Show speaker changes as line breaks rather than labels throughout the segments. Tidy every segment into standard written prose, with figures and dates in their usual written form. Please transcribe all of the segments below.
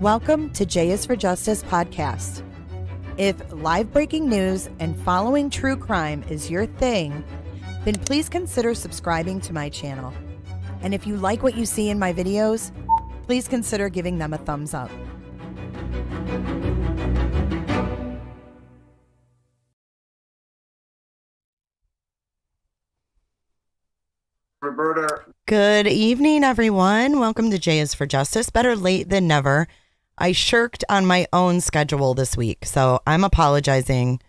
Welcome to J is for Justice podcast. If live breaking news and following true crime is your thing, then please consider subscribing to my channel. And if you like what you see in my videos, please consider giving them a thumbs up.
Roberta.
Good evening, everyone. Welcome to J is for Justice. Better late than never. I shirked on my own schedule this week, so I'm apologizing.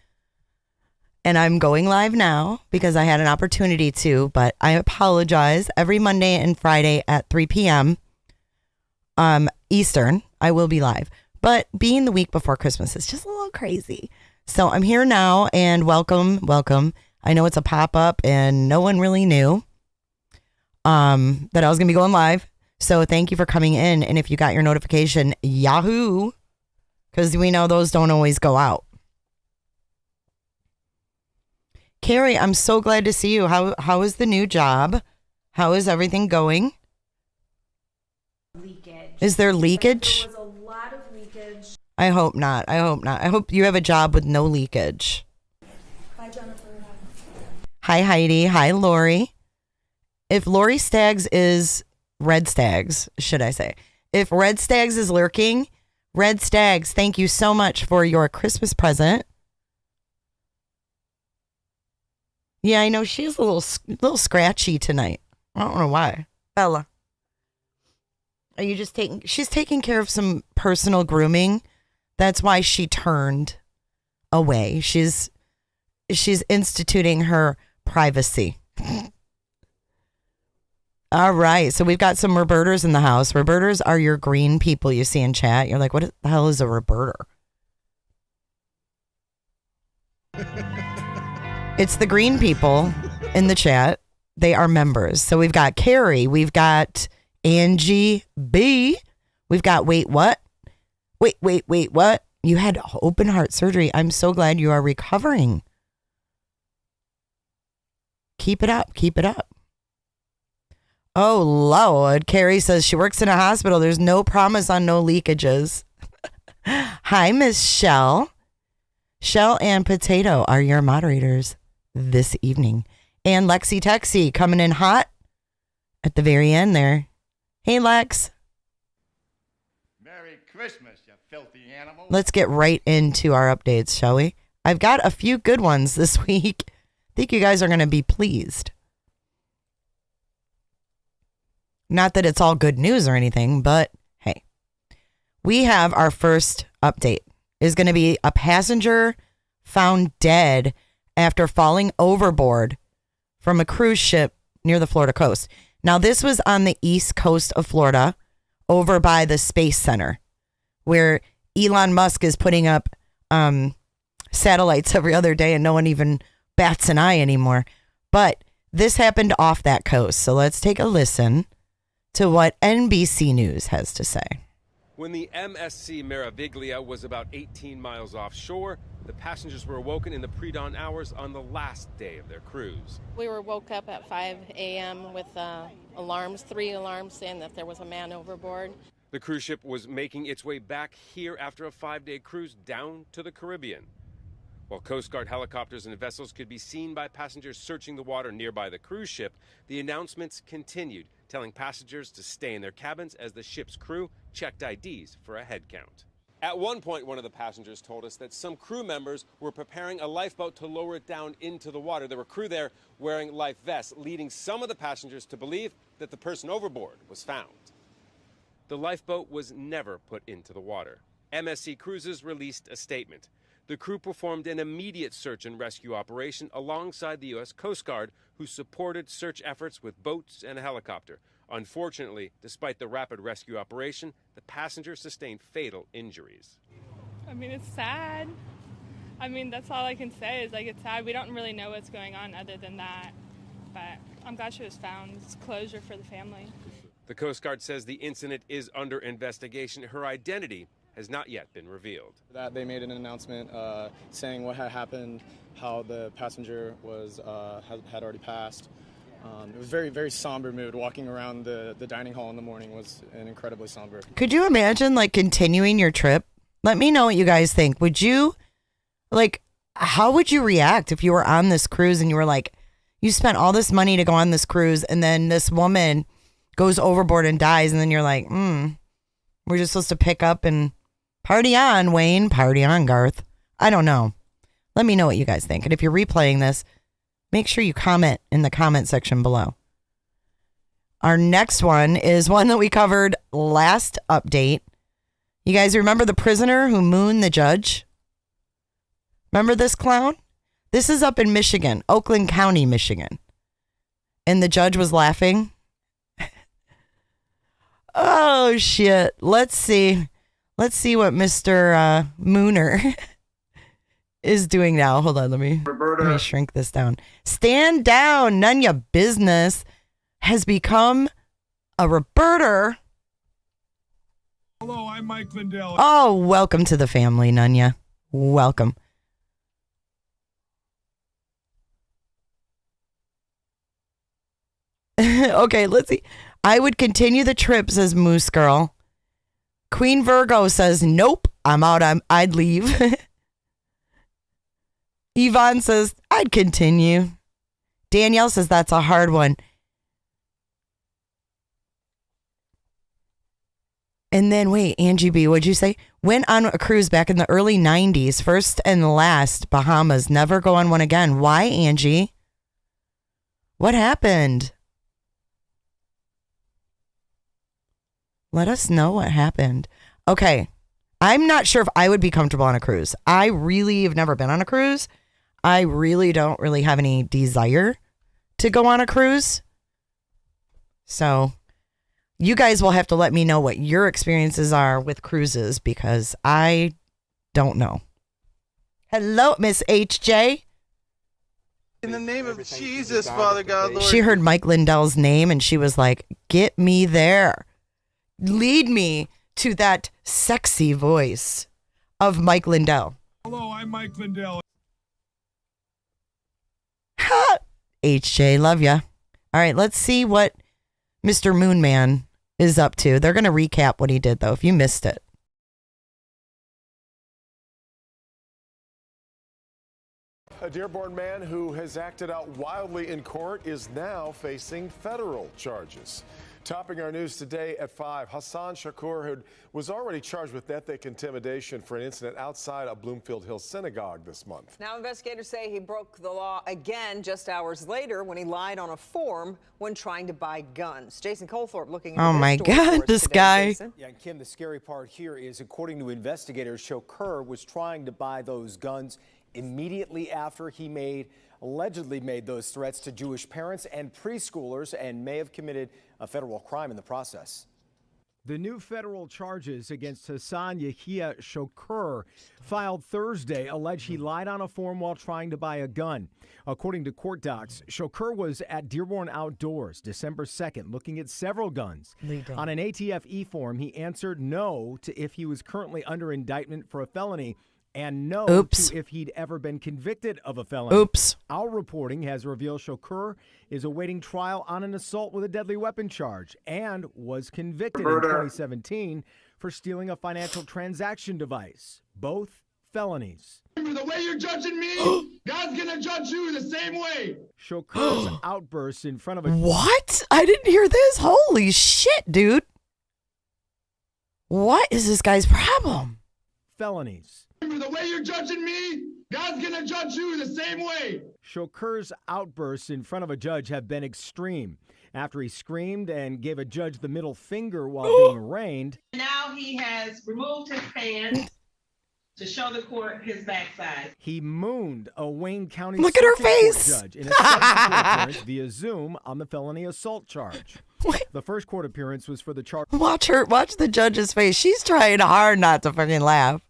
And I'm going live now because I had an opportunity to, but I apologize. Every Monday and Friday at 3 p.m. Eastern, I will be live. But being the week before Christmas is just a little crazy. So I'm here now, and welcome. I know it's a pop-up and no one really knew that I was going to be going live. So thank you for coming in. And if you got your notification, Yahoo, because we know those don't always go out. Carrie, I'm so glad to see you. How is the new job? How is everything going?
Leakage.
Is there leakage?
There was a lot of leakage.
I hope not. I hope you have a job with no leakage.
Hi, Jennifer.
Hi, Heidi. Hi, Lori. If Lori Staggs is Red Staggs, should I say? If Red Staggs is lurking, Red Staggs, thank you so much for your Christmas present. Yeah, I know she's a little scratchy tonight. I don't know why. Bella, are you just she's taking care of some personal grooming. That's why she turned away. She's instituting her privacy. All right, so we've got some reverters in the house. Reverters are your green people you see in chat. You're like, what the hell is a reverter? It's the green people in the chat. They are members. So we've got Carrie. We've got Angie B. We've got, wait, what? Wait, what? You had open heart surgery. I'm so glad you are recovering. Keep it up. Oh, Lord. Carrie says she works in a hospital. There's no promise on no leakages. Hi, Miss Shell. Shell and Potato are your moderators this evening. And Lexi Texi coming in hot at the very end there. Hey, Lex.
Merry Christmas, you filthy animal.
Let's get right into our updates, shall we? I've got a few good ones this week. I think you guys are going to be pleased. Not that it's all good news or anything, but hey, we have our first update. Is going to be a passenger found dead after falling overboard from a cruise ship near the Florida coast. Now, this was on the east coast of Florida, over by the Space Center, where Elon Musk is putting up satellites every other day and no one even bats an eye anymore. But this happened off that coast. So let's take a listen to what NBC News has to say.
When the MSC Meraviglia was about 18 miles offshore, the passengers were awoken in the pre-dawn hours on the last day of their cruise.
We were woke up at 5 a.m. with three alarms saying that there was a man overboard.
The cruise ship was making its way back here after a 5-day cruise down to the Caribbean. While Coast Guard helicopters and vessels could be seen by passengers searching the water nearby the cruise ship, the announcements continued, telling passengers to stay in their cabins as the ship's crew checked IDs for a head count. At one point, one of the passengers told us that some crew members were preparing a lifeboat to lower it down into the water. There were crew there wearing life vests, leading some of the passengers to believe that the person overboard was found. The lifeboat was never put into the water. MSC Cruises released a statement. The crew performed an immediate search and rescue operation alongside the U.S. Coast Guard, who supported search efforts with boats and a helicopter. Unfortunately, despite the rapid rescue operation, the passenger sustained fatal injuries.
I mean, it's sad. I mean, that's all I can say is, it's sad. We don't really know what's going on other than that. But I'm glad she was found. It's closure for the family.
The Coast Guard says the incident is under investigation. Her identity has not yet been revealed.
That they made an announcement saying what had happened, how the passenger was had already passed. It was very, very somber mood. Walking around the dining hall in the morning was an incredibly somber.
Could you imagine like continuing your trip? Let me know what you guys think. Would you like, how would you react if you were on this cruise and you were like, you spent all this money to go on this cruise and then this woman goes overboard and dies and then you're like, we're just supposed to pick up and party on, Wayne, party on, Garth. I don't know. Let me know what you guys think. And if you're replaying this, make sure you comment in the comment section below. Our next one is one that we covered last update. You guys remember the prisoner who mooned the judge? Remember this clown? This is up in Michigan, Oakland County, Michigan. And the judge was laughing. Oh, shit. Let's see. Let's see what Mr. Mooner is doing now. Hold on. Let me shrink this down. Stand down. None of your business has become a Roberta.
Hello, I'm Mike Lindell.
Oh, welcome to the family, Nunya. Welcome. Okay, let's see. I would continue the trip, says Moose Girl. Queen Virgo says, nope, I'm out. I'd leave. Yvonne says, I'd continue. Danielle says, that's a hard one. And then, wait, Angie B., what'd you say? Went on a cruise back in the early 90s, first and last, Bahamas. Never go on one again. Why, Angie? What happened? Let us know what happened. Okay. I'm not sure if I would be comfortable on a cruise. I really have never been on a cruise. I really don't really have any desire to go on a cruise. So you guys will have to let me know what your experiences are with cruises because I don't know. Hello, Miss HJ.
In the name of Jesus, Father God, Lord.
She heard Mike Lindell's name and she was like, get me there. Lead me to that sexy voice of Mike Lindell.
Hello, I'm Mike Lindell.
Ha! HJ, love ya. All right, let's see what Mr. Moonman is up to. They're going to recap what he did, though, if you missed it.
A Dearborn man who has acted out wildly in court is now facing federal charges. Topping our news today at 5, Hassan Shakur, who was already charged with ethnic intimidation for an incident outside a Bloomfield Hills synagogue this month.
Now investigators say he broke the law again just hours later when he lied on a form when trying to buy guns. Jason Colthorpe looking at
oh my God, this
today,
guy.
Jason.
Yeah, and Kim, the scary part here is, according to investigators, Shakur was trying to buy those guns immediately after he allegedly made those threats to Jewish parents and preschoolers and may have committed a federal crime in the process.
The new federal charges against Hassan Yahya Shakur filed Thursday allege he lied on a form while trying to buy a gun. According to court docs, Shakur was at Dearborn Outdoors December 2nd looking at several guns. On an ATF form, he answered no to if he was currently under indictment for a felony and no to if he'd ever been convicted of a felony. Our reporting has revealed Shakur is awaiting trial on an assault with a deadly weapon charge and was convicted in 2017 for stealing a financial transaction device. Both felonies.
The way you're judging me, God's gonna judge you the same way.
Shakur's outbursts in front of a...
What? I didn't hear this. Holy shit, dude. What is this guy's problem?
Felonies.
The way you're judging me, God's gonna judge you the same way.
Shakur's outbursts in front of a judge have been extreme. After he screamed and gave a judge the middle finger while being arraigned.
Now he has removed his pants to show the court his backside.
He mooned a Wayne County
Look at her face.
Judge in a subsequent appearance via Zoom on the felony assault charge. The first court appearance was for the charge.
Watch the judge's face. She's trying hard not to fucking laugh.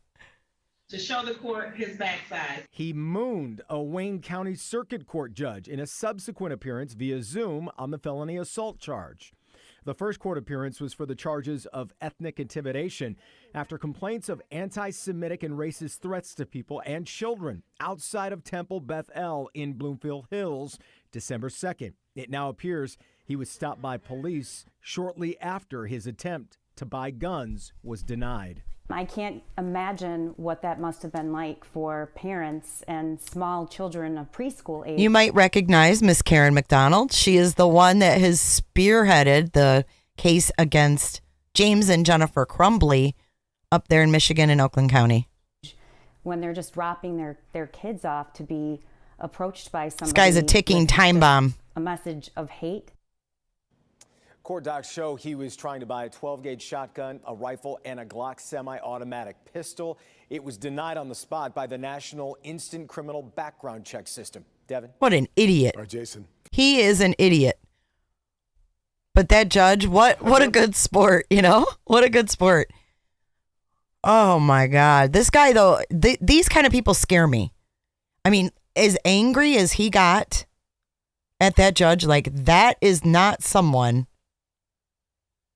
To show the court his backside.
He mooned a Wayne County Circuit Court judge in a subsequent appearance via Zoom on the felony assault charge. The first court appearance was for the charges of ethnic intimidation after complaints of anti-Semitic and racist threats to people and children outside of Temple Beth El in Bloomfield Hills, December 2nd. It now appears he was stopped by police shortly after his attempt to buy guns was denied.
I can't imagine what that must have been like for parents and small children of preschool age.
You might recognize Miss Karen McDonald. She is the one that has spearheaded the case against James and Jennifer Crumbly up there in Michigan and Oakland County.
When they're just dropping their kids off to be approached by somebody.
This guy's a ticking time bomb.
A message of hate.
Court docs show he was trying to buy a 12-gauge shotgun, a rifle, and a Glock semi-automatic pistol. It was denied on the spot by the National Instant Criminal Background Check System. Devin?
What an idiot.
All right, Jason.
He is an idiot. But that judge, what a good sport, you know? What a good sport. Oh, my God. This guy, though, these kind of people scare me. I mean, as angry as he got at that judge, like, that is not someone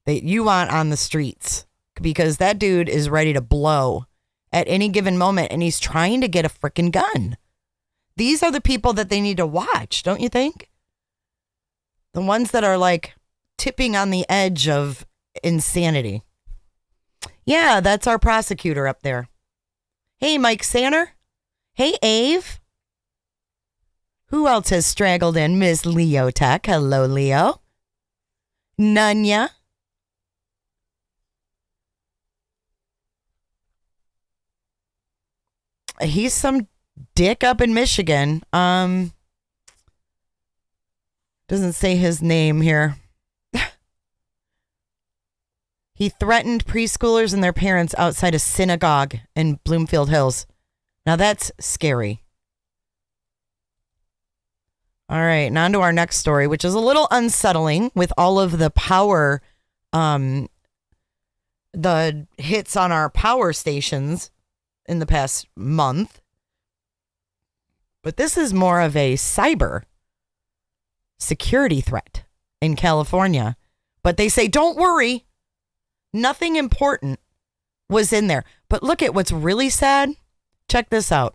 that you want on the streets, because that dude is ready to blow at any given moment, and he's trying to get a freaking gun. These are the people that they need to watch, don't you think? The ones that are like tipping on the edge of insanity. Yeah, that's our prosecutor up there. Hey, Mike Sanner. Hey, Ave. Who else has straggled in? Miss Leo Tech. Hello, Leo. Nunya. He's some dick up in Michigan. Doesn't say his name here. He threatened preschoolers and their parents outside a synagogue in Bloomfield Hills. Now that's scary. All right, and on to our next story, which is a little unsettling with all of the power, the hits on our power stations in the past month. But this is more of a cyber security threat in California. But they say, don't worry, nothing important was in there. But look at what's really sad. Check this out.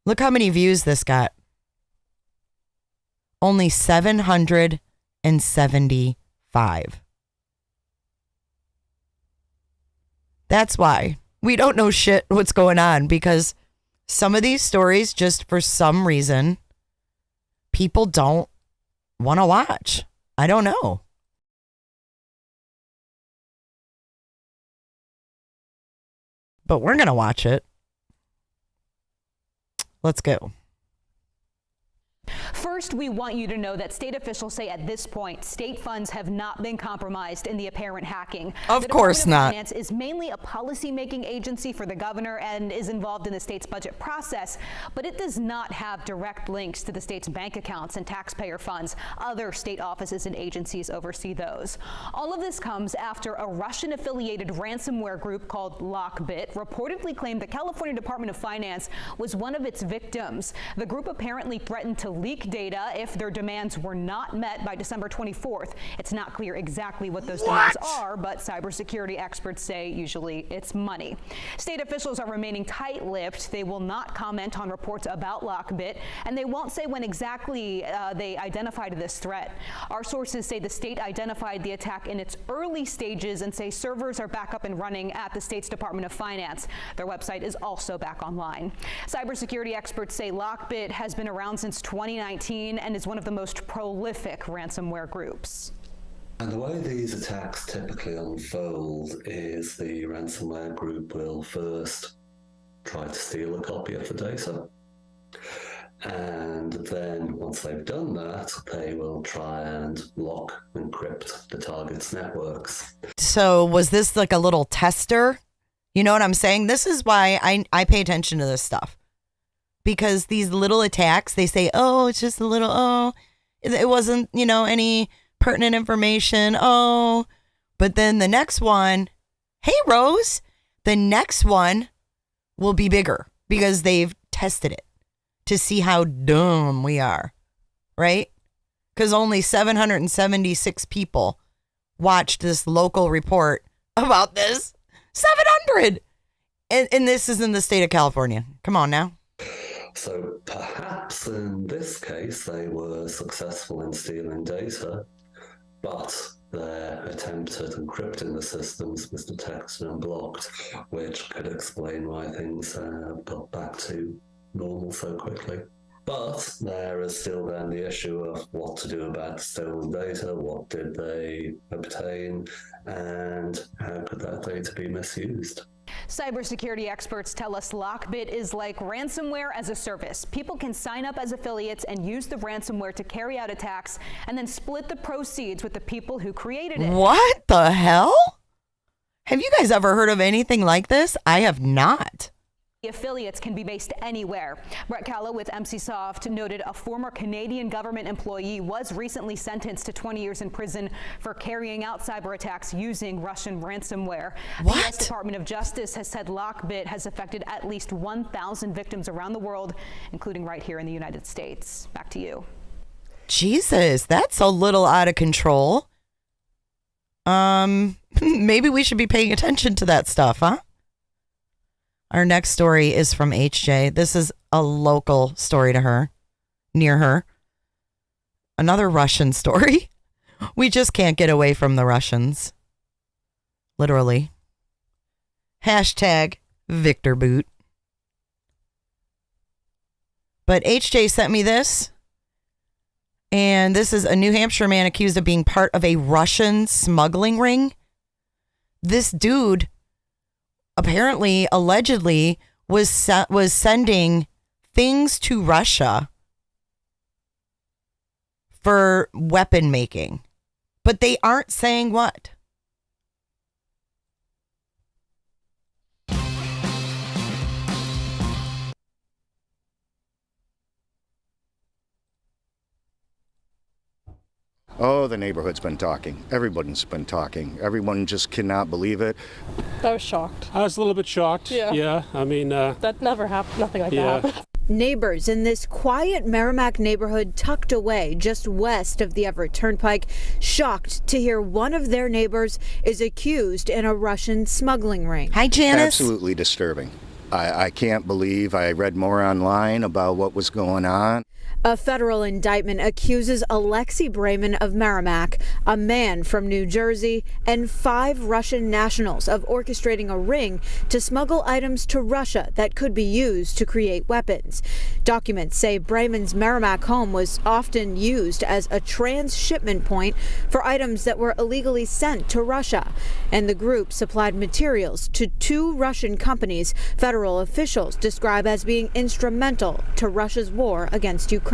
Look how many views this got. Only 775. That's why we don't know shit what's going on, because some of these stories, just for some reason, people don't want to watch. I don't know. But we're going to watch it. Let's go.
First, we want you to know that state officials say at this point, state funds have not been compromised in the apparent hacking.
Of course not.
The Department of Finance is mainly a policy-making agency for the governor and is involved in the state's budget process, but it does not have direct links to the state's bank accounts and taxpayer funds. Other state offices and agencies oversee those. All of this comes after a Russian-affiliated ransomware group called Lockbit reportedly claimed the California Department of Finance was one of its victims. The group apparently threatened to leak data if their demands were not met by December 24th. It's not clear exactly what those demands are, but cybersecurity experts say usually it's money. State officials are remaining tight-lipped. They will not comment on reports about Lockbit, and they won't say when exactly they identified this threat. Our sources say the state identified the attack in its early stages and say servers are back up and running at the state's Department of Finance. Their website is also back online. Cybersecurity experts say Lockbit has been around since 2019 and is one of the most prolific ransomware groups.
And the way these attacks typically unfold is the ransomware group will first try to steal a copy of the data. And then once they've done that, they will try and lock and encrypt the target's networks.
So was this like a little tester? You know what I'm saying? This is why I pay attention to this stuff. Because these little attacks, they say, oh, it's just a little, oh, it wasn't, any pertinent information. Oh, but then the next one, hey, Rose, the next one will be bigger because they've tested it to see how dumb we are, right? because only 776 people watched this local report about this. 700! And this is in the state of California. Come on now.
So perhaps in this case they were successful in stealing data, but their attempt at encrypting the systems was detected and blocked, which could explain why things got back to normal so quickly. But there is still then the issue of what to do about stolen data, what did they obtain, and how could that data be misused?
Cybersecurity experts tell us Lockbit is like ransomware as a service. People can sign up as affiliates and use the ransomware to carry out attacks and then split the proceeds with the people who created it.
What the hell? Have you guys ever heard of anything like this? I have not.
The affiliates can be based anywhere. Brett Calla with MCSoft noted a former Canadian government employee was recently sentenced to 20 years in prison for carrying out cyber attacks using Russian ransomware.
What?
The U.S. Department of Justice has said Lockbit has affected at least 1,000 victims around the world, including right here in the United States. Back to you.
Jesus, that's a little out of control. Maybe we should be paying attention to that stuff, huh? Our next story is from HJ. This is a local story to her, near her. Another Russian story. We just can't get away from the Russians. Literally. Hashtag Victor Boot. But HJ sent me this. And this is a New Hampshire man accused of being part of a Russian smuggling ring. This dude apparently, allegedly, was sending things to Russia for weapon making. But they aren't saying what.
Oh, the neighborhood's been talking. Everyone's been talking. Everyone just cannot believe it.
I was shocked.
I was a little bit shocked.
Yeah.
I mean,
that never happened. Nothing like that happened.
Neighbors in this quiet Merrimack neighborhood tucked away just west of the Everett Turnpike, shocked to hear one of their neighbors is accused in a Russian smuggling ring.
Hi, Janice.
Absolutely disturbing. I can't believe I read more online about what was going on.
A federal indictment accuses Alexei Brayman of Merrimack, a man from New Jersey, and 5 Russian nationals of orchestrating a ring to smuggle items to Russia that could be used to create weapons. Documents say Brayman's Merrimack home was often used as a transshipment point for items that were illegally sent to Russia, and the group supplied materials to 2 Russian companies federal officials describe as being instrumental to Russia's war against Ukraine.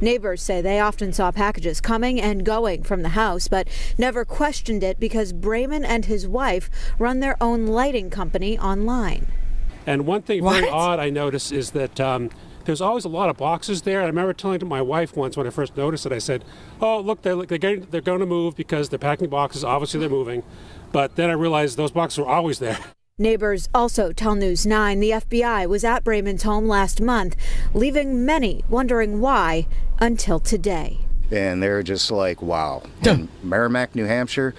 Neighbors say they often saw packages coming and going from the house, but never questioned it because Brayman and his wife run their own lighting company online.
And one thing very odd I noticed is that there's always a lot of boxes there. I remember telling to my wife once when I first noticed it, I said, oh, look, they're going to move because they're packing boxes. Obviously, they're moving. But then I realized those boxes were always there.
Neighbors also tell News 9 the FBI was at Brayman's home last month, leaving many wondering why until today.
And they're just like, wow. In Merrimack, New Hampshire,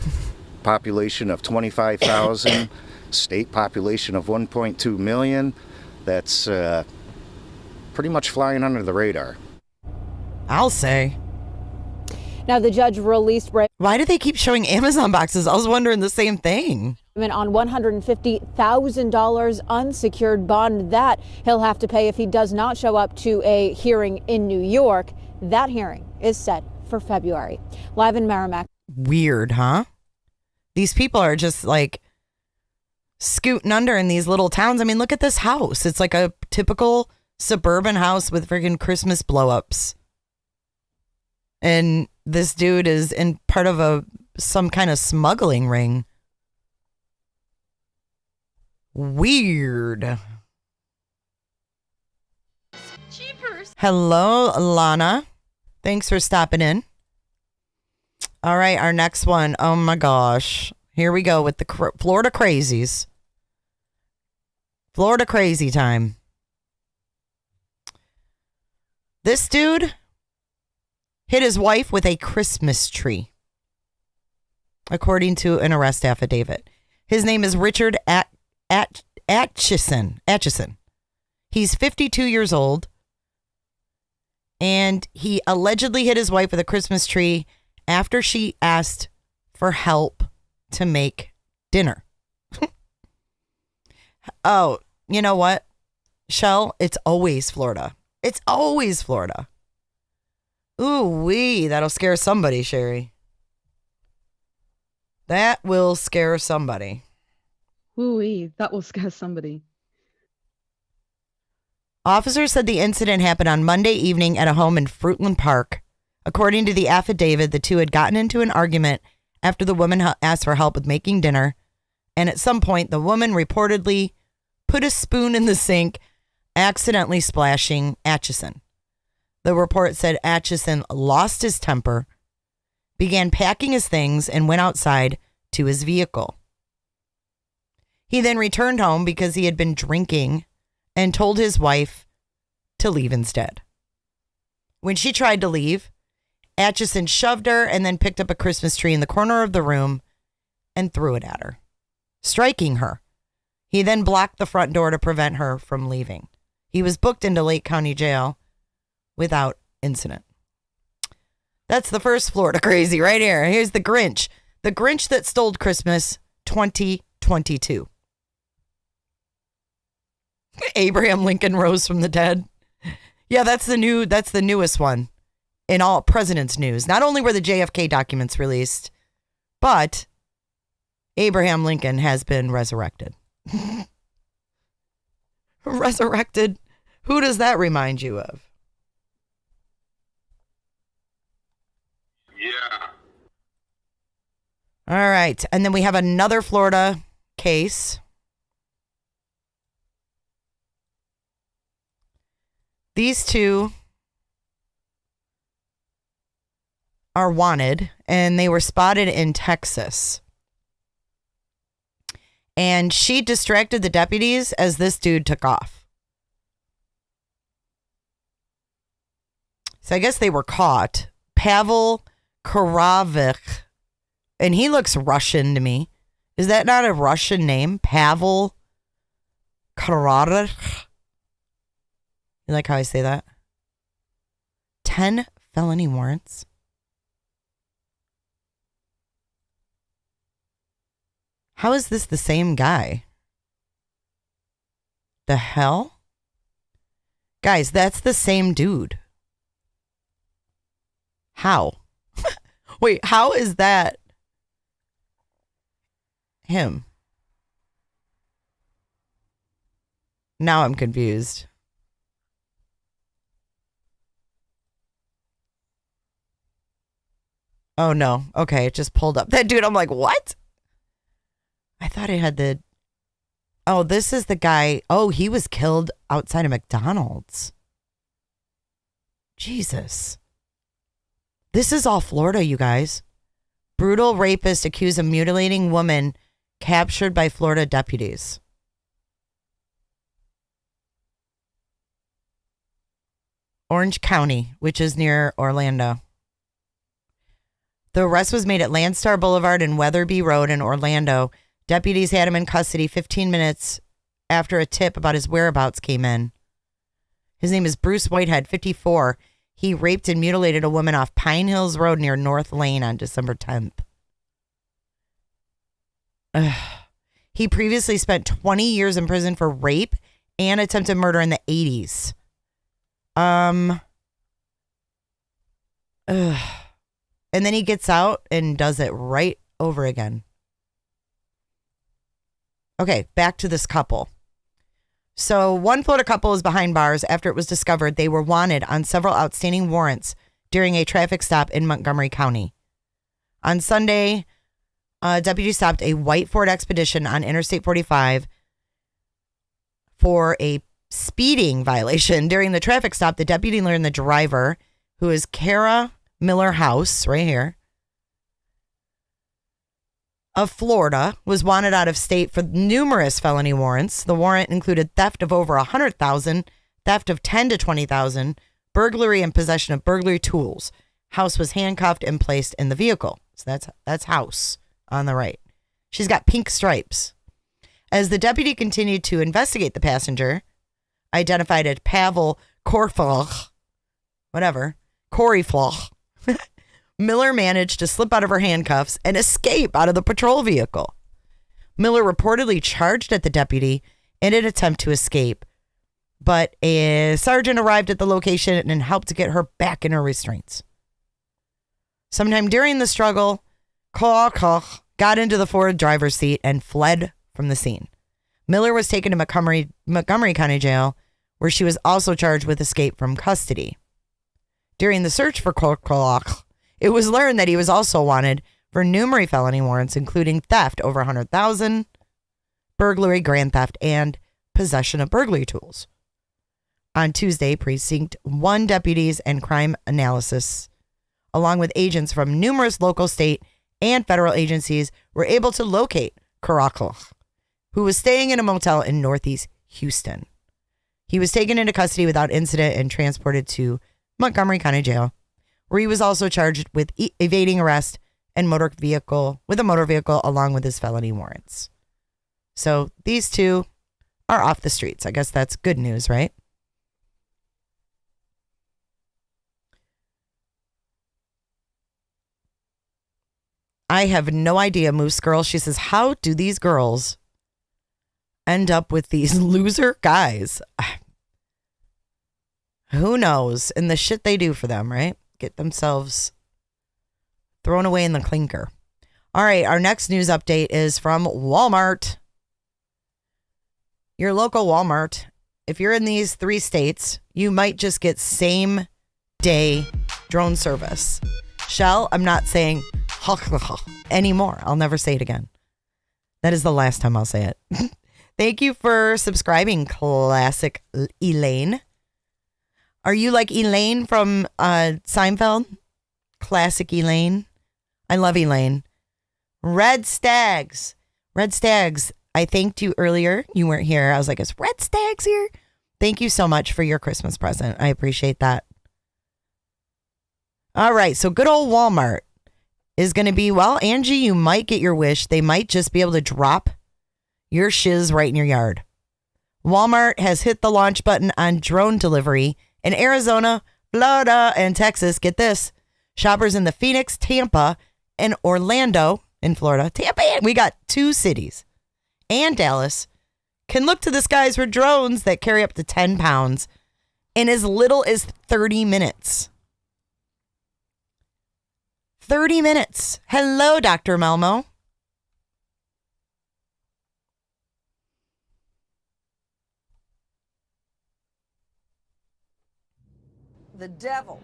population of 25,000, state population of 1.2 million. That's pretty much flying under the radar.
I'll say.
Now, the judge released Brayman.
Why do they keep showing Amazon boxes? I was wondering the same thing.
On $150,000 unsecured bond that he'll have to pay if he does not show up to a hearing in New York. That hearing is set for February. Live in Merrimack.
Weird, huh? These people are just like scooting under in these little towns. I mean, look at this house. It's like a typical suburban house with friggin' Christmas blow-ups. And this dude is in part of some kind of smuggling ring. Weird.
Cheapers.
Hello, Lana. Thanks for stopping in. All right, our next one. Oh my gosh. Here we go with the Florida crazies. Florida crazy time. hit his wife with a Christmas tree, according to an arrest affidavit. His name is Richard Atchison. He's 52 years old, and he allegedly hit his wife with a Christmas tree after she asked for help to make dinner. Oh, you know what, Shell? It's always Florida. It's always Florida. Ooh-wee, that'll scare somebody, Sherry. That will scare somebody.
Ooh-wee, that will scare somebody.
Officers said the incident happened on Monday evening at a home in Fruitland Park. According to the affidavit, the two had gotten into an argument after the woman asked for help with making dinner, and at some point, the woman reportedly put a spoon in the sink, accidentally splashing Atchison. The report said Atchison lost his temper, began packing his things, and went outside to his vehicle. He then returned home because he had been drinking and told his wife to leave instead. When she tried to leave, Atchison shoved her and then picked up a Christmas tree in the corner of the room and threw it at her, striking her. He then blocked the front door to prevent her from leaving. He was booked into Lake County Jail without incident. That's the first Florida crazy right here. Here's the Grinch. The Grinch that stole Christmas 2022. Abraham Lincoln rose from the dead. Yeah, that's the newest one in all president's news. Not only were the JFK documents released, but Abraham Lincoln has been resurrected. Resurrected? Who does that remind you of?
Yeah.
All right. And then we have another Florida case. These two are wanted, and they were spotted in Texas. And she distracted the deputies as this dude took off. So I guess they were caught. Pavel Karavich, and he looks Russian to me. Is that not a Russian name? Pavel Karavich? You like how I say that? 10 felony warrants. How is this the same guy? The hell? Guys, that's the same dude. How? Wait, how is that him? Now I'm confused. Oh, no. Okay, it just pulled up. That dude, I'm like, what? I thought I had the... Oh, this is the guy. Oh, he was killed outside of McDonald's. Jesus. This is all Florida, you guys. Brutal rapist accused of mutilating woman captured by Florida deputies. Orange County, which is near Orlando. The arrest was made at Landstar Boulevard and Weatherby Road in Orlando. Deputies had him in custody 15 minutes after a tip about his whereabouts came in. His name is Bruce Whitehead, 54. He raped and mutilated a woman off Pine Hills Road near North Lane on December 10th. He previously spent 20 years in prison for rape and attempted murder in the 80s. And then he gets out and does it right over again. Okay, back to this couple. So one Florida couple is behind bars after it was discovered they were wanted on several outstanding warrants during a traffic stop in Montgomery County. On Sunday, deputies stopped a white Ford Expedition on Interstate 45 for a speeding violation. During the traffic stop, the deputy learned the driver, who is Kara Miller House, right here, of Florida, was wanted out of state for numerous felony warrants. The warrant included theft of over $100,000, theft of $10,000 to $20,000, burglary and possession of burglary tools. House was handcuffed and placed in the vehicle. So that's House on the right. She's got pink stripes. As the deputy continued to investigate the passenger, identified as Pavel Korfloch, Miller managed to slip out of her handcuffs and escape out of the patrol vehicle. Miller reportedly charged at the deputy in an attempt to escape, but a sergeant arrived at the location and helped to get her back in her restraints. Sometime during the struggle, Koch got into the forward driver's seat and fled from the scene. Miller was taken to Montgomery County Jail, where she was also charged with escape from custody. During the search for Koch, it was learned that he was also wanted for numerous felony warrants, including theft over $100,000, burglary, grand theft, and possession of burglary tools. On Tuesday, Precinct 1 deputies and crime analysis, along with agents from numerous local, state, and federal agencies, were able to locate Koch, who was staying in a motel in Northeast Houston. He was taken into custody without incident and transported to Montgomery County Jail, where he was also charged with evading arrest and motor vehicle along with his felony warrants. So these two are off the streets. I guess that's good news, right? I have no idea, Moose Girl. She says, how do these girls end up with these loser guys? Who knows? And the shit they do for them, right? Get themselves thrown away in the clinker. All right, our next news update is from Walmart. Your local Walmart. If you're in these 3 states, you might just get same day drone service. Shell, I'm not saying anymore. I'll never say it again. That is the last time I'll say it. Thank you for subscribing, Classic Elaine. Are you like Elaine from Seinfeld? Classic Elaine. I love Elaine. Red Stags. I thanked you earlier. You weren't here. I was like, is Red Stags here? Thank you so much for your Christmas present. I appreciate that. All right. So good old Walmart is going to be, well, Angie, you might get your wish. They might just be able to drop your shiz right in your yard. Walmart has hit the launch button on drone delivery in Arizona, Florida, and Texas. Get this. Shoppers in the Phoenix, Tampa, and Orlando in Florida. Tampa, we got 2 cities. And Dallas can look to the skies for drones that carry up to 10 pounds in as little as 30 minutes. 30 minutes. Hello, Dr. Melmo.
The devil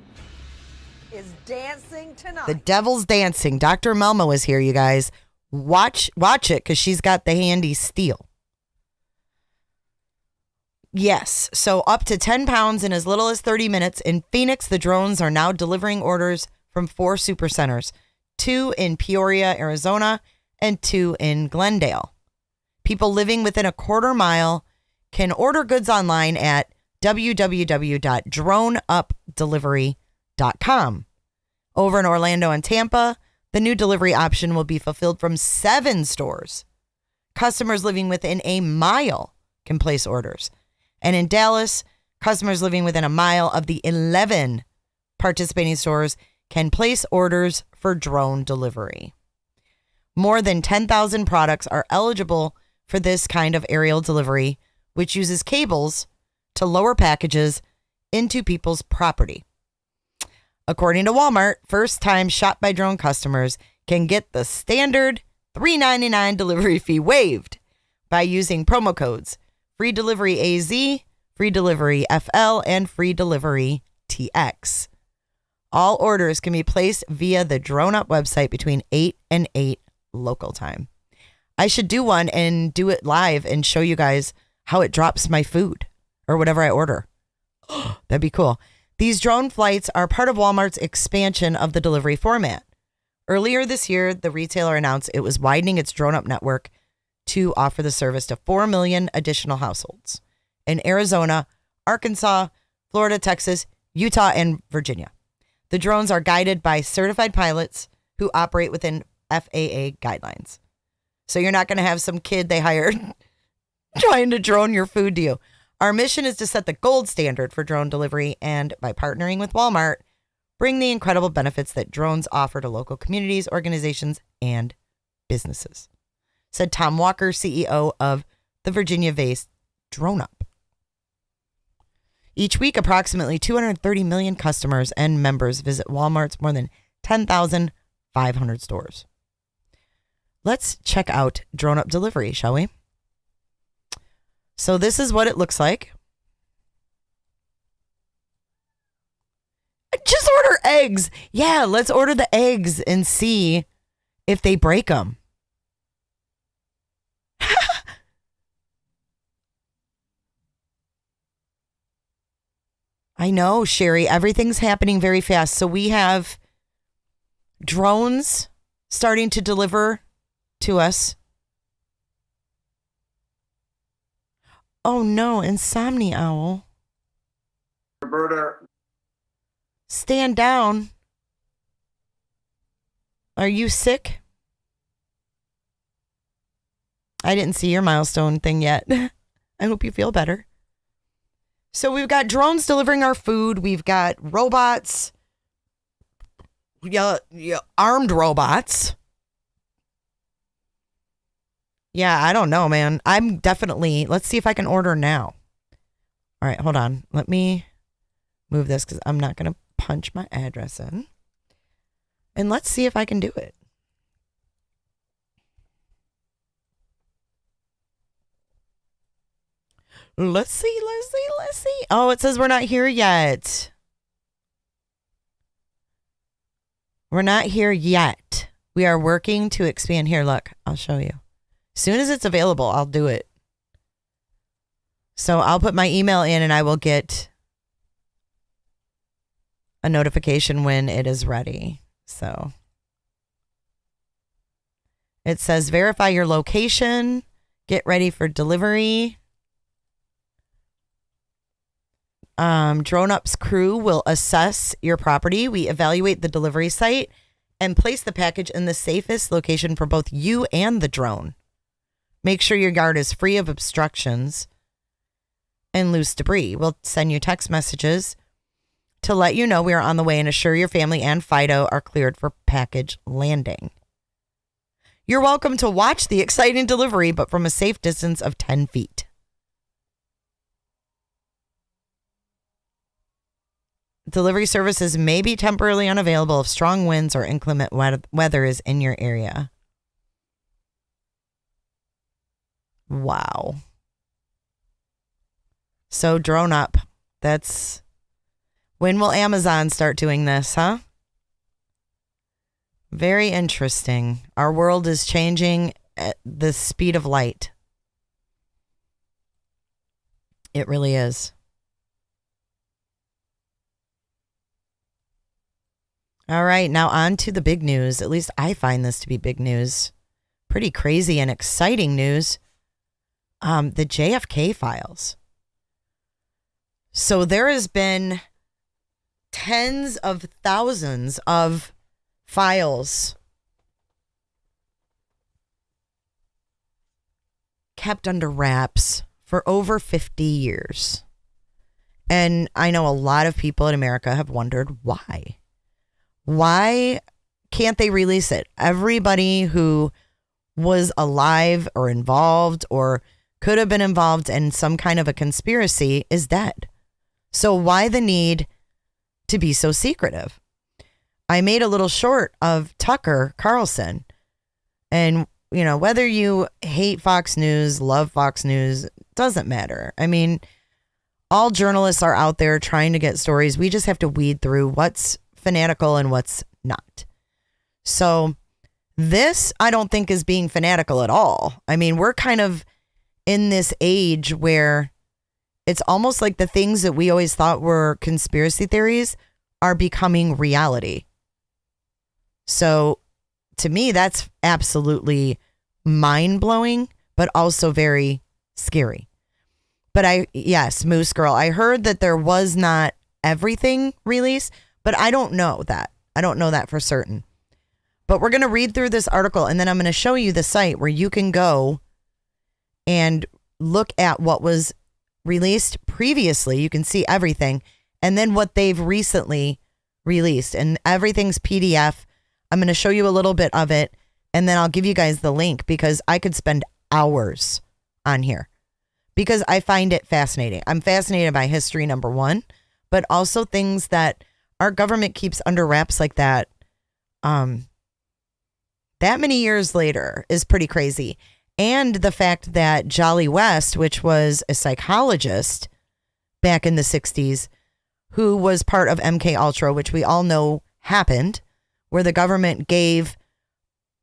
is dancing tonight.
The devil's dancing. Dr. Melmo is here, you guys. Watch it, because she's got the handy steel. Yes, so up to 10 pounds in as little as 30 minutes. In Phoenix, the drones are now delivering orders from 4 supercenters, 2 in Peoria, Arizona, and 2 in Glendale. People living within a quarter mile can order goods online at www.droneupdelivery.com. Over in Orlando and Tampa, the new delivery option will be fulfilled from 7 stores. Customers living within a mile can place orders. And in Dallas, customers living within a mile of the 11 participating stores can place orders for drone delivery. More than 10,000 products are eligible for this kind of aerial delivery, which uses cables to lower packages into people's property. According to Walmart, first-time Shop by Drone customers can get the standard $3.99 delivery fee waived by using promo codes Free Delivery AZ, Free Delivery FL, and Free Delivery TX. All orders can be placed via the Drone Up website between 8 and 8 local time. I should do one and do it live and show you guys how it drops my food or whatever I order. That'd be cool. These drone flights are part of Walmart's expansion of the delivery format. Earlier this year, the retailer announced it was widening its Drone Up network to offer the service to 4 million additional households in Arizona, Arkansas, Florida, Texas, Utah, and Virginia. The drones are guided by certified pilots who operate within FAA guidelines. So you're not going to have some kid they hired trying to drone your food to you. Our mission is to set the gold standard for drone delivery, and by partnering with Walmart, bring the incredible benefits that drones offer to local communities, organizations, and businesses, said Tom Walker, CEO of the Virginia-based DroneUp. Each week, approximately 230 million customers and members visit Walmart's more than 10,500 stores. Let's check out DroneUp delivery, shall we? So this is what it looks like. Just order eggs. Yeah, let's order the eggs and see if they break them. I know, Sherry. Everything's happening very fast. So we have drones starting to deliver to us. Oh no, Insomnia Owl.
Roberta.
Stand down. Are you sick? I didn't see your milestone thing yet. I hope you feel better. So we've got drones delivering our food. We've got robots. Armed robots. Yeah, I don't know, man. I'm definitely... Let's see if I can order now. All right, hold on. Let me move this because I'm not going to punch my address in. And let's see if I can do it. Let's see. Oh, it says we're not here yet. We're not here yet. We are working to expand. Here, look. I'll show you. As soon as it's available, I'll do it. So I'll put my email in and I will get a notification when it is ready. So it says verify your location, get ready for delivery. DroneUp's crew will assess your property. We evaluate the delivery site and place the package in the safest location for both you and the drone. Make sure your yard is free of obstructions and loose debris. We'll send you text messages to let you know we are on the way and assure your family and Fido are cleared for package landing. You're welcome to watch the exciting delivery, but from a safe distance of 10 feet. Delivery services may be temporarily unavailable if strong winds or inclement weather is in your area. Wow. So DroneUp. That's... When will Amazon start doing this, huh? Very interesting. Our world is changing at the speed of light. It really is. All right, now on to the big news. At least I find this to be big news. Pretty crazy and exciting news. The JFK files. So there has been tens of thousands of files kept under wraps for over 50 years. And I know a lot of people in America have wondered why. Why can't they release it? Everybody who was alive or involved or could have been involved in some kind of a conspiracy is dead. So why the need to be so secretive? I made a little short of Tucker Carlson. And, you know, whether you hate Fox News, love Fox News, doesn't matter. I mean, all journalists are out there trying to get stories. We just have to weed through what's fanatical and what's not. So this, I don't think, is being fanatical at all. I mean, we're kind of in this age where it's almost like the things that we always thought were conspiracy theories are becoming reality. So to me, that's absolutely mind-blowing, but also very scary. But yes, Moose Girl, I heard that there was not everything released, But I don't know that. I don't know that for certain. But we're going to read through this article, and then I'm going to show you the site where you can go and look at what was released previously. You can see everything, and then what they've recently released. And everything's PDF. I'm going to show you a little bit of it, and then I'll give you guys the link because I could spend hours on here because I find it fascinating. I'm fascinated by history, number one, but also things that our government keeps under wraps like that. That many years later is pretty crazy. And the fact that Jolly West, which was a psychologist back in the 60s, who was part of MK Ultra, which we all know happened, where the government gave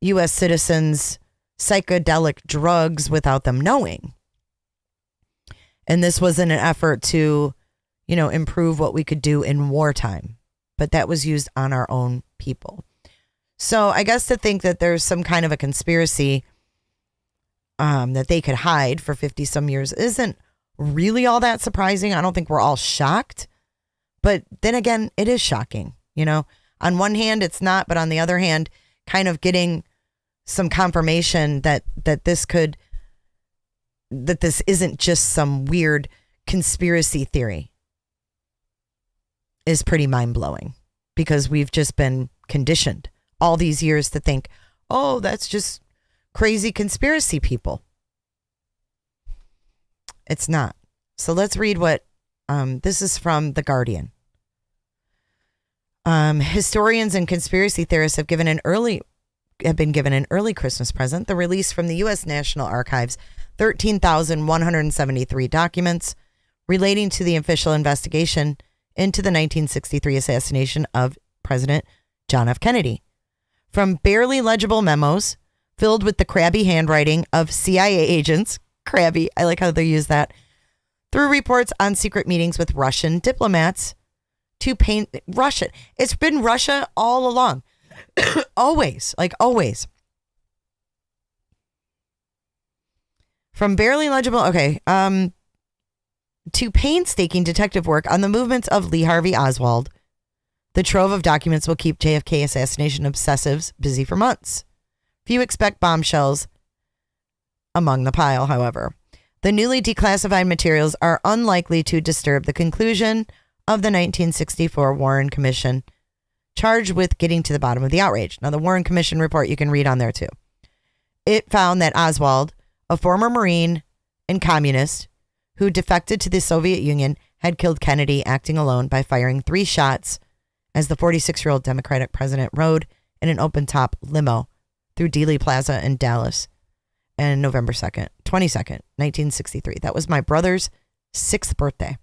U.S. citizens psychedelic drugs without them knowing. And this was in an effort to, improve what we could do in wartime. But that was used on our own people. So I guess to think that there's some kind of a conspiracy that they could hide for 50 some years isn't really all that surprising. I don't think we're all shocked. But then again, it is shocking. On one hand, it's not. But on the other hand, kind of getting some confirmation that this isn't just some weird conspiracy theory is pretty mind-blowing because we've just been conditioned all these years to think, oh, that's just crazy conspiracy people. It's not. So let's read what this is from The Guardian. Historians and conspiracy theorists have been given an early Christmas present, the release from the U.S. National Archives, 13,173 documents relating to the official investigation into the 1963 assassination of President John F. Kennedy. From barely legible memos filled with the crabby handwriting of CIA agents, crabby, I like how they use that, through reports on secret meetings with Russian diplomats to paint Russia. It's been Russia all along. Always. From barely legible, to painstaking detective work on the movements of Lee Harvey Oswald, the trove of documents will keep JFK assassination obsessives busy for months. Few expect bombshells among the pile, however. The newly declassified materials are unlikely to disturb the conclusion of the 1964 Warren Commission, charged with getting to the bottom of the outrage. Now, the Warren Commission report you can read on there, too. It found that Oswald, a former Marine and communist who defected to the Soviet Union, had killed Kennedy acting alone by firing 3 shots as the 46-year-old Democratic president rode in an open-top limo through Dealey Plaza in Dallas on November 22nd, 1963. That was my brother's 6th birthday.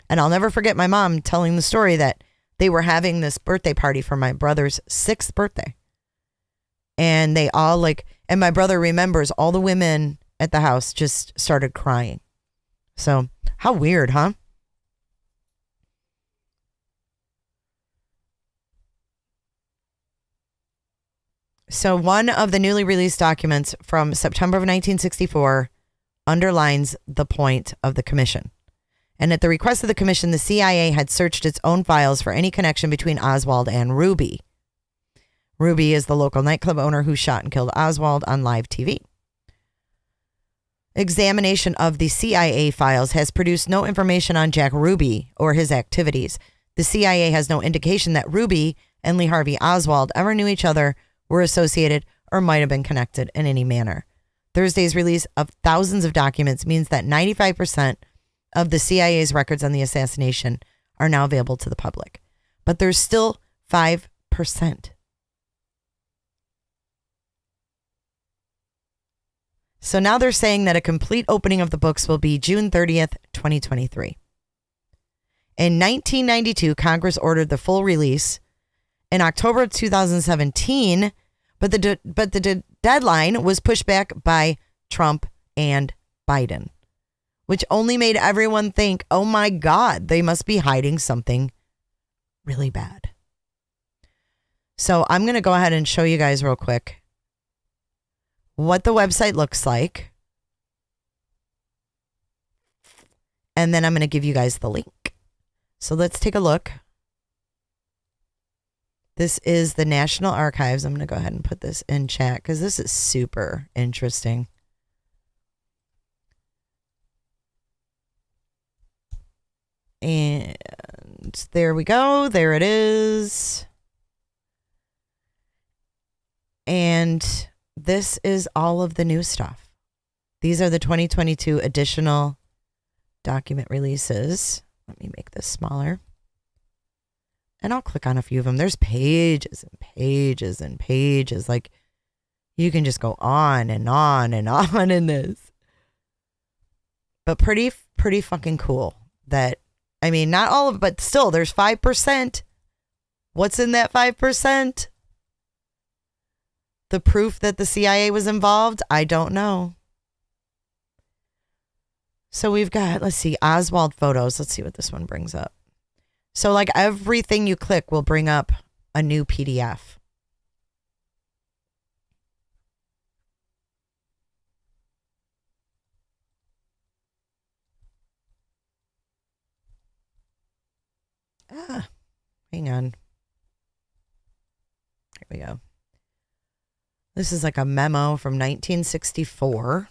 And I'll never forget my mom telling the story that they were having this birthday party for my brother's 6th birthday. And they all and my brother remembers all the women at the house just started crying. So how weird, huh? So one of the newly released documents from September of 1964 underlines the point of the commission. And at the request of the commission, the CIA had searched its own files for any connection between Oswald and Ruby. Ruby is the local nightclub owner who shot and killed Oswald on live TV. Examination of the CIA files has produced no information on Jack Ruby or his activities. The CIA has no indication that Ruby and Lee Harvey Oswald ever knew each other, were associated, or might have been connected in any manner. Thursday's release of thousands of documents means that 95% of the CIA's records on the assassination are now available to the public. But there's still 5%. So now they're saying that a complete opening of the books will be June 30th, 2023. In 1992, Congress ordered the full release. In October of 2017, but the deadline was pushed back by Trump and Biden, which only made everyone think, oh my God, they must be hiding something really bad. So I'm going to go ahead and show you guys real quick what the website looks like. And then I'm going to give you guys the link. So let's take a look. This is the National Archives. I'm going to go ahead and put this in chat because this is super interesting. And there we go. There it is. And this is all of the new stuff. These are the 2022 additional document releases. Let me make this smaller. And I'll click on a few of them. There's pages and pages and pages. Like, you can just go on and on and on in this. But pretty fucking cool that, I mean, not all of it, but still, there's 5%. What's in that 5%? The proof that the CIA was involved? I don't know. So we've got, let's see, Oswald photos. Let's see what this one brings up. So like everything you click will bring up a new PDF. Hang on. Here we go. This is like a memo from 1964.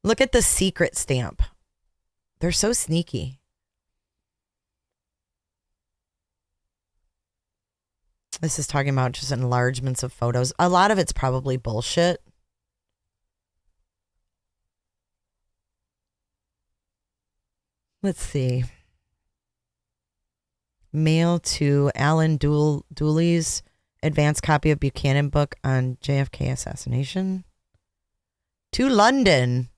Look at the secret stamp. They're so sneaky. This is talking about just enlargements of photos. A lot of it's probably bullshit. Let's see. Mail to Alan Dooley's advanced copy of Buchanan book on JFK assassination. To London.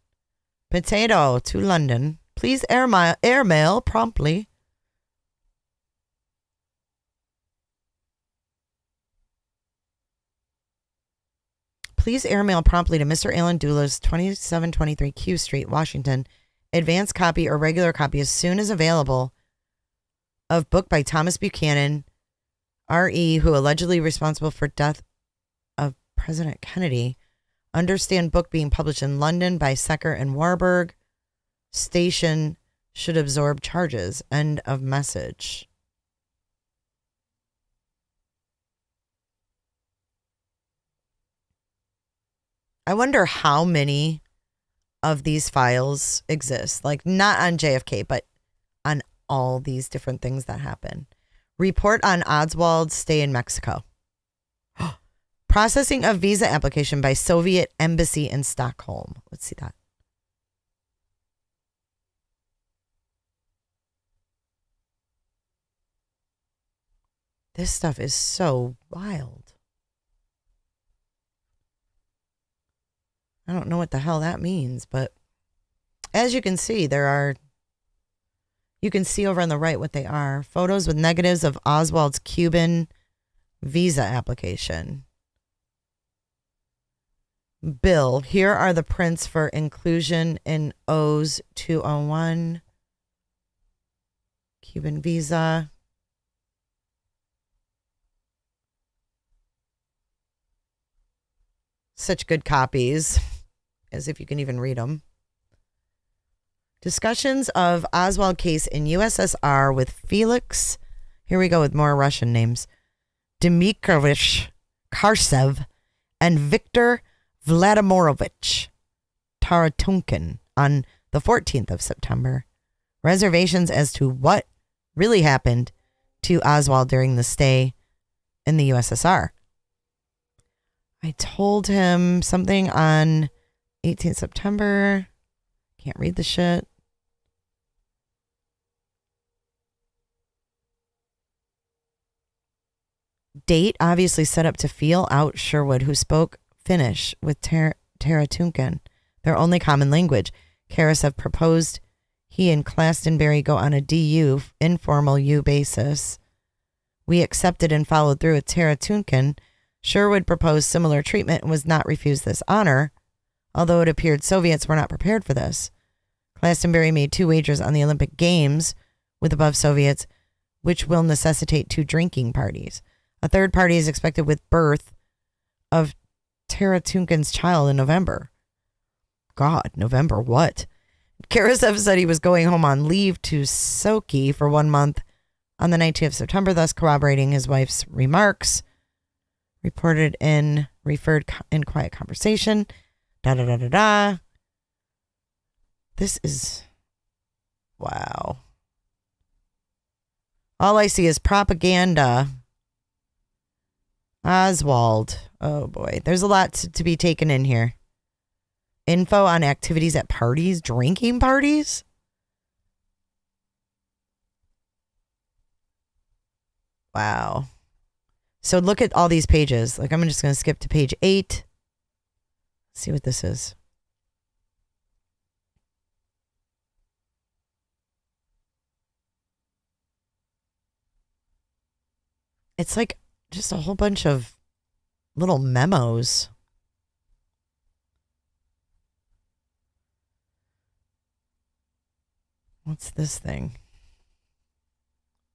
Potato to London. Please airmail promptly. Please airmail promptly to Mr. Alan Dooley's 2723 Q Street, Washington. Advanced copy or regular copy as soon as available of book by Thomas Buchanan, R.E., who allegedly responsible for death of President Kennedy. Understand book being published in London by Secker and Warburg. Station should absorb charges. End of message. I wonder how many of these files exist. Like, not on JFK, but on all these different things that happen. Report on Oswald's stay in Mexico. Processing of visa application by Soviet embassy in Stockholm. Let's see that. This stuff is so wild. I don't know what the hell that means, but as you can see, you can see over on the right what they are. Photos with negatives of Oswald's Cuban visa application. Bill, here are the prints for inclusion in O's 201. Cuban visa. Such good copies, as if you can even read them. Discussions of Oswald case in USSR with Felix, here we go with more Russian names, Dmitrovich Karsev and Viktor Vladimirovich Taratunkin on the 14th of September. Reservations as to what really happened to Oswald during the stay in the USSR. I told him something on 18th September. Can't read the shit. Date obviously set up to feel out Sherwood, who spoke Finnish with Taratunkin, their only common language. Karasev proposed he and Glastonbury go on a DU, informal U basis. We accepted and followed through with Taratunkin. Sherwood proposed similar treatment and was not refused this honor, although it appeared Soviets were not prepared for this. Glastonbury made 2 wagers on the Olympic Games with above Soviets, which will necessitate 2 drinking parties. A third party is expected with birth of Taratunkin's child in November. God, November what? Karasev said he was going home on leave to Sochi for 1 month on the 19th of September, thus corroborating his wife's remarks. Referred in quiet conversation. Da-da-da-da-da. This is... Wow. All I see is propaganda. Oswald. Oh, boy. There's a lot to be taken in here. Info on activities at parties, drinking parties. Wow. So look at all these pages. Like, I'm just going to skip to page 8. See what this is. It's like just a whole bunch of little memos. What's this thing?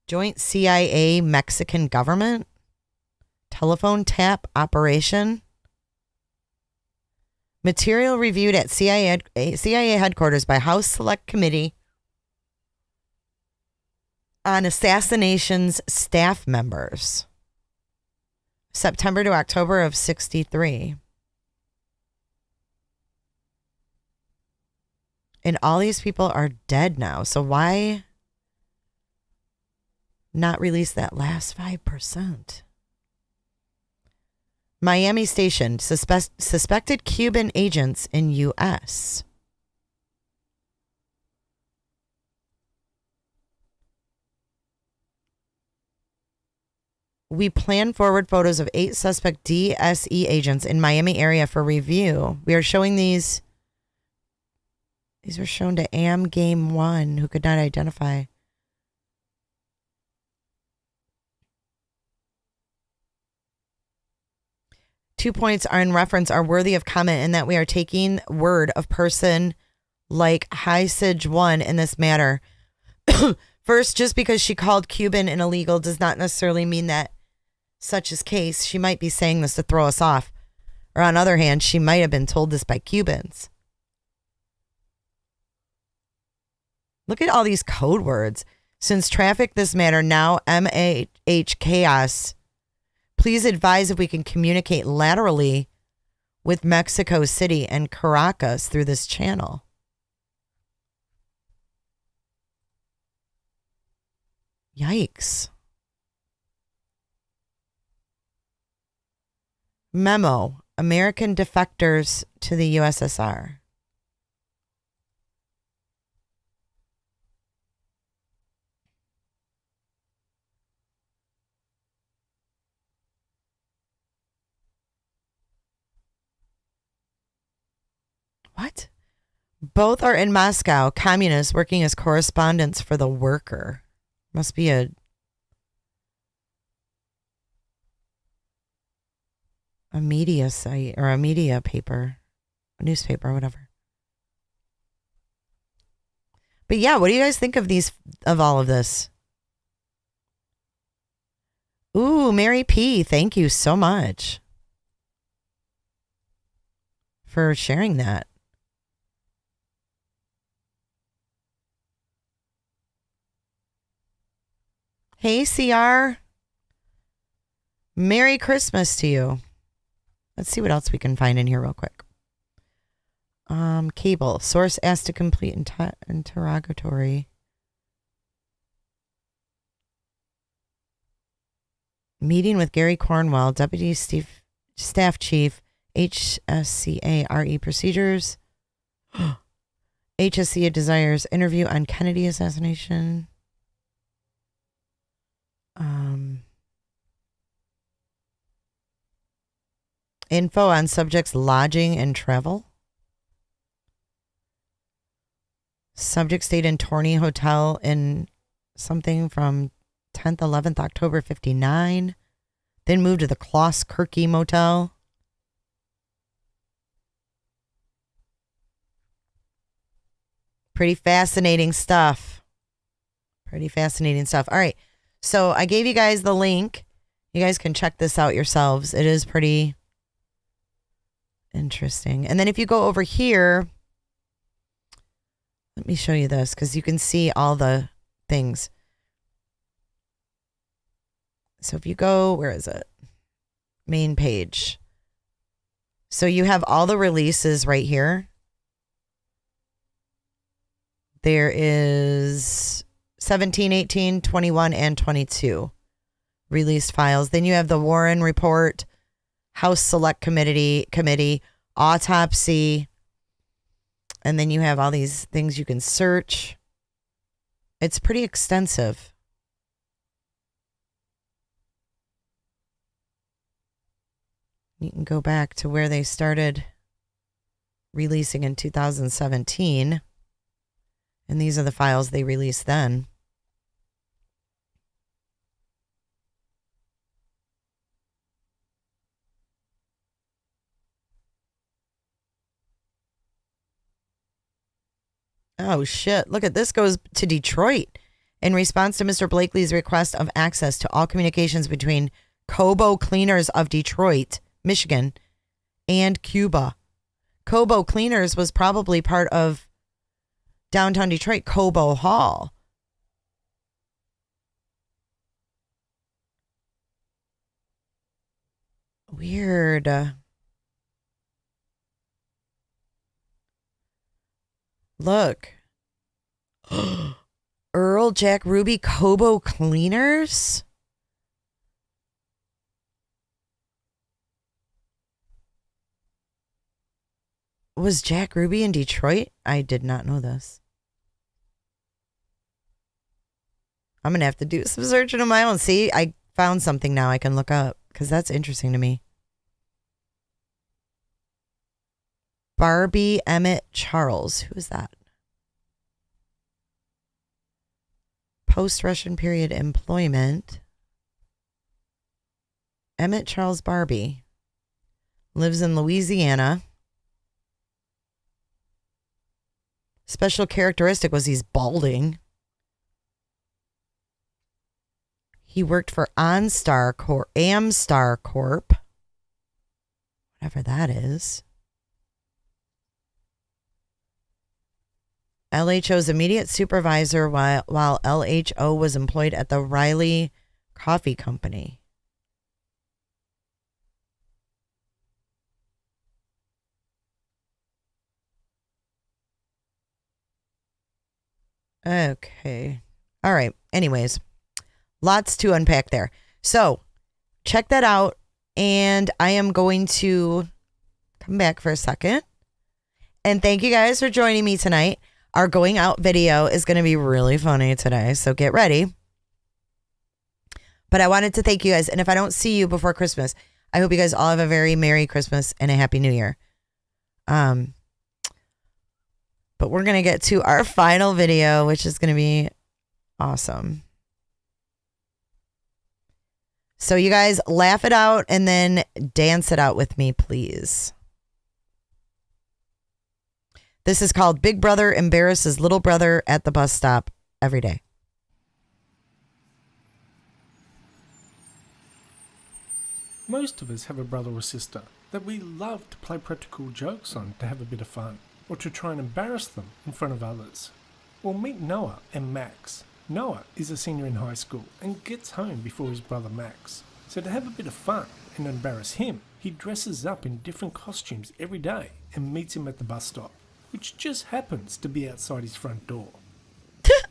Joint CIA Mexican government? Telephone tap operation? Material reviewed at CIA headquarters by House Select Committee on assassinations staff members. September to October of 1963. And all these people are dead now. So why not release that last 5%? Miami station, suspected Cuban agents in U.S. We plan forward photos of 8 suspect DSE agents in Miami area for review. We are showing these. These were shown to Am Game 1, who could not identify. Two points are in reference are worthy of comment in that we are taking word of person like Heisage 1 in this matter. First, just because she called Cuban an illegal does not necessarily mean that such is case. She might be saying this to throw us off. Or on the other hand, she might have been told this by Cubans. Look at all these code words. Since traffic this matter now MAH chaos. Please advise if we can communicate laterally with Mexico City and Caracas through this channel. Yikes. Memo. American defectors to the USSR. What? Both are in Moscow, communists working as correspondents for the Worker. Must be a media site or a media paper, a newspaper, whatever. But yeah, what do you guys think of all of this? Ooh, Mary P., thank you so much for sharing that. Hey, CR. Merry Christmas to you. Let's see what else we can find in here real quick. Cable. Source asked to complete interrogatory. Meeting with Gary Cornwell, Deputy Staff Chief, HSCA RE Procedures. HSCA desires interview on Kennedy assassination. Info on subjects' lodging and travel. Subject stayed in Torney Hotel in something from 10th, 11th October 59. Then moved to the Kloss Kirky Motel. Pretty fascinating stuff. All right. So I gave you guys the link. You guys can check this out yourselves. It is pretty interesting. And then if you go over here, let me show you this because you can see all the things. So if you go, where is it? Main page. So you have all the releases right here. There is 17, 18, 21, and 22 released files. Then you have the Warren Report, House Select Committee, autopsy, and then you have all these things you can search. It's pretty extensive. You can go back to where they started releasing in 2017. And these are the files they released then. Oh, shit. Look at this. Goes to Detroit. In response to Mr. Blakely's request of access to all communications between Cobo Cleaners of Detroit, Michigan, and Cuba. Cobo Cleaners was probably part of downtown Detroit, Cobo Hall. Weird. Look. Earl Jack Ruby Cobo Cleaners? Was Jack Ruby in Detroit? I did not know this. I'm going to have to do some searching on my own. See, I found something now I can look up because that's interesting to me. Barbie Emmett Charles. Who is that? Post-Russian period employment. Emmett Charles Barbie. Lives in Louisiana. Special characteristic was he's balding. He worked for Amstar Corp. Whatever that is. LHO's immediate supervisor while LHO was employed at the Riley Coffee Company. Okay. All right. Anyways, lots to unpack there. So check that out. And I am going to come back for a second. And thank you guys for joining me tonight. Our going out video is going to be really funny today. So get ready. But I wanted to thank you guys. And if I don't see you before Christmas, I hope you guys all have a very Merry Christmas and a Happy New Year. But we're going to get to our final video, which is going to be awesome. So you guys laugh it out and then dance it out with me, please. This is called Big Brother Embarrasses Little Brother at the Bus Stop Every Day.
Most of us have a brother or sister that we love to play practical jokes on to have a bit of fun, or to try and embarrass them in front of others. Well, meet Noah and Max. Noah is a senior in high school and gets home before his brother Max. So to have a bit of fun and embarrass him, he dresses up in different costumes every day and meets him at the bus stop, which just happens to be outside his front door.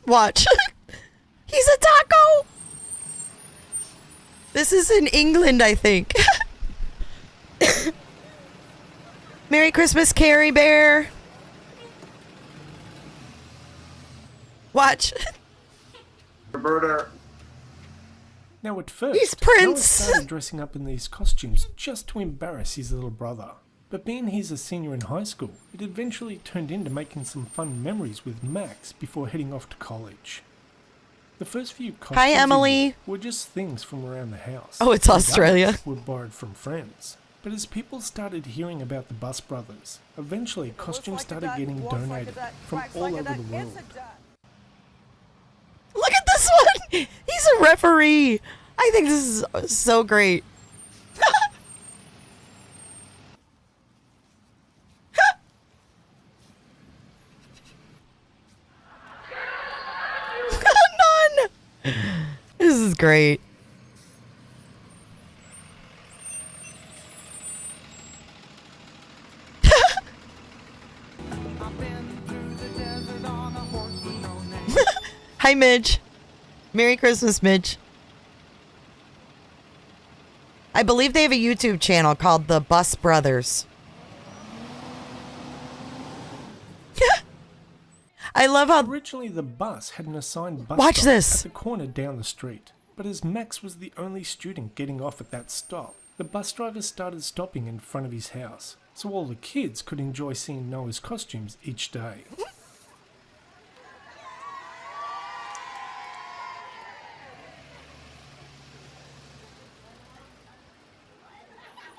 Watch. He's a taco. This is in England, I think. Merry Christmas, Carrie Bear. Watch.
Roberta. Now at first,
he's Prince.
Noah started dressing up in these costumes just to embarrass his little brother. But being he's a senior in high school, it eventually turned into making some fun memories with Max before heading off to college. The first few costumes
Hi, Emily.
were just things from around the house.
Oh, it's Australia.
Others were borrowed from friends. But as people started hearing about the Bus Brothers, eventually costumes started getting donated from all over the world.
Look at this one. He's a referee. I think this is so great. None. This is great. Hi, Midge. Merry Christmas, Midge. I believe they have a YouTube channel called the Bus Brothers. I love how
originally the bus had an assigned bus
Watch
stop
this.
at the corner down the street. But as Max was the only student getting off at that stop, the bus driver started stopping in front of his house, so all the kids could enjoy seeing Noah's costumes each day.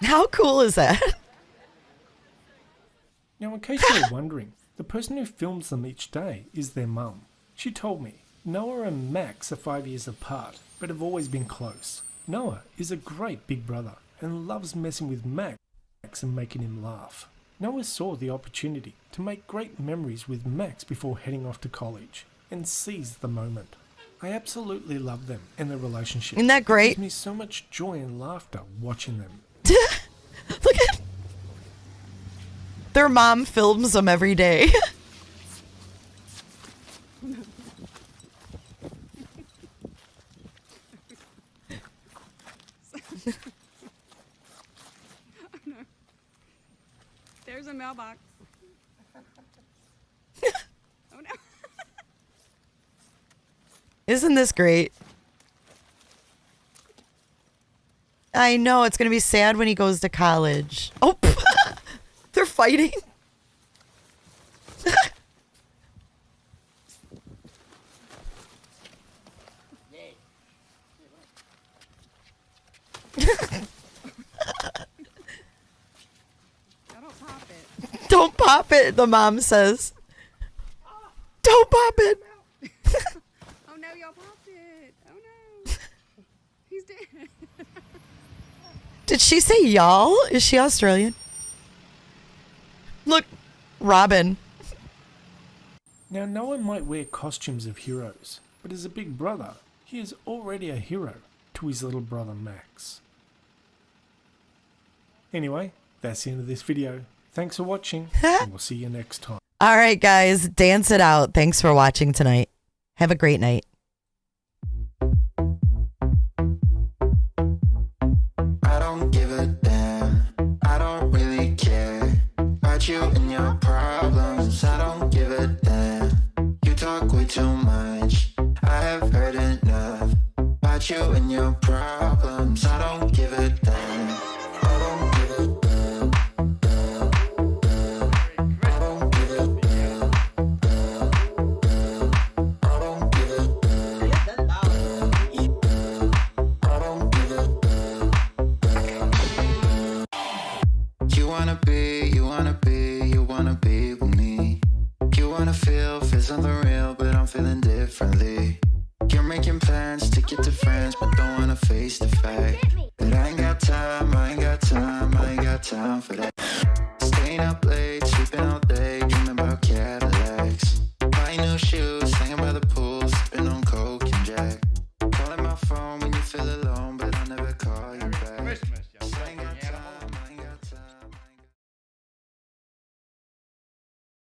How cool is that?
Now, in case you're wondering, the person who films them each day is their mum. She told me Noah and Max are 5 years apart, but have always been close. Noah is a great big brother and loves messing with Max and making him laugh. Noah saw the opportunity to make great memories with Max before heading off to college and seized the moment. I absolutely love them and their relationship.
Isn't that great?
It gives me so much joy and laughter watching them.
Look at their mom films them every day.
There's a mailbox. Oh no.
Isn't this great? I know, it's going to be sad when he goes to college. Oh, they're fighting. Don't pop it, the mom says. Don't pop it.
Oh no, y'all popped it. Oh no. He's dead.
Did she say y'all? Is she Australian? Look, Robin.
Now, Noah might wear costumes of heroes, but as a big brother, he is already a hero to his little brother Max. Anyway, that's the end of this video. Thanks for watching, and we'll see you next time.
All right, guys, dance it out. Thanks for watching tonight. Have a great night.
I don't give a damn. I don't really care about you and your problems. I don't give a damn. You talk way too much. I have heard enough about you and your problems. I don't give a damn. I don't give a damn. I don't give a damn. I don't give a damn. I don't give a damn. You wanna be with me. You wanna feel something real, but I'm feeling differently. You're making plans to get to friends, but don't wanna face the fact that I ain't got time for that. Staying up late, sleeping all